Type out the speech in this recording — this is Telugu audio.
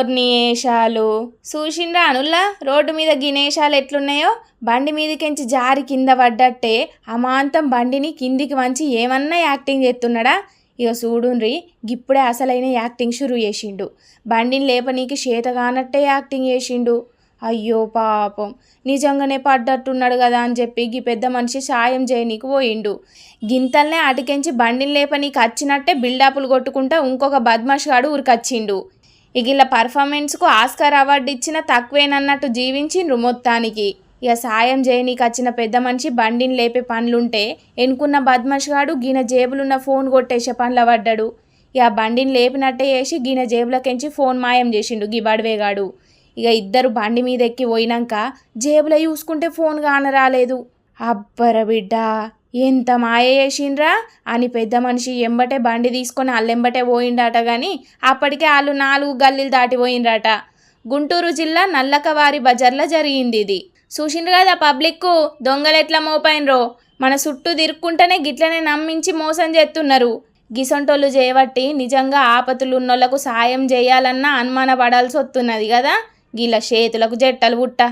ఓర్ని ఏషాలు చూసిండ్రా అనుల్లా రోడ్డు మీద గినేషాలు ఎట్లున్నాయో బండి మీదకించి జారి కింద పడ్డట్టే అమాంతం బండిని కిందికి వంచి ఏమన్నా యాక్టింగ్ చేస్తున్నాడా. ఇక చూడుండ్రి గిప్పుడే అసలైన యాక్టింగ్ షురూ చేసిండు. బండిని లేపనీకి చేతగానట్టే యాక్టింగ్ చేసిండు. అయ్యో పాపం నిజంగానే పడ్డట్టున్నాడు కదా అని చెప్పి గీ పెద్ద మనిషి సాయం చేయనీకి పోయిండు. గింతల్నే అటుకెంచి బండిని లేపనీకి వచ్చినట్టే బిల్డప్లు కొట్టుకుంటా ఇంకొక బద్మాష్ గాడు ఊరికొచ్చిండు. ఇక ఇలా పర్ఫార్మెన్స్కు ఆస్కార్ అవార్డు ఇచ్చిన తక్కువేనన్నట్టు జీవించిండ్రు మొత్తానికి. ఇక సాయం చేయనీకి వచ్చిన పెద్ద మనిషి బండిని లేపే పనులుంటే ఎన్నుకున్న బద్మాష్ గాడు గిన జేబులున్న ఫోన్ కొట్టేసే పనుల పడ్డాడు. ఇక బండిని లేపినట్టే వేసి గిన జేబులకెంచి ఫోన్ మాయం చేసిండు గీ బడివేగాడు. ఇక ఇద్దరు బండి మీద ఎక్కి పోయినాక జేబులో చూసుకుంటే ఫోన్ కానరాలేదు. అబ్బర బిడ్డ ఎంత మాయ చేసిండ్రా అని పెద్ద మనిషి ఎంబటే బండి తీసుకొని అల్లెంబటే పోయిండట. కానీ అప్పటికే వాళ్ళు 4 గల్లీలు దాటిపోయిండ్రట. గుంటూరు జిల్లా నల్లకవారి బజార్లో జరిగింది ఇది. చూసిండ్రు కదా పబ్లిక్ దొంగలు ఎట్లా మోపైనరో. మన చుట్టూ తిరుక్కుంటేనే గిట్లనే నమ్మించి మోసం చేస్తున్నారు. గిసొంటోళ్ళు చేయబట్టి నిజంగా ఆపతులు ఉన్నోళ్లకు సాయం చేయాలన్నా అనుమాన పడాల్సి వస్తున్నది కదా. గీళ్ళ చేతులకు జట్టలు పుట్ట.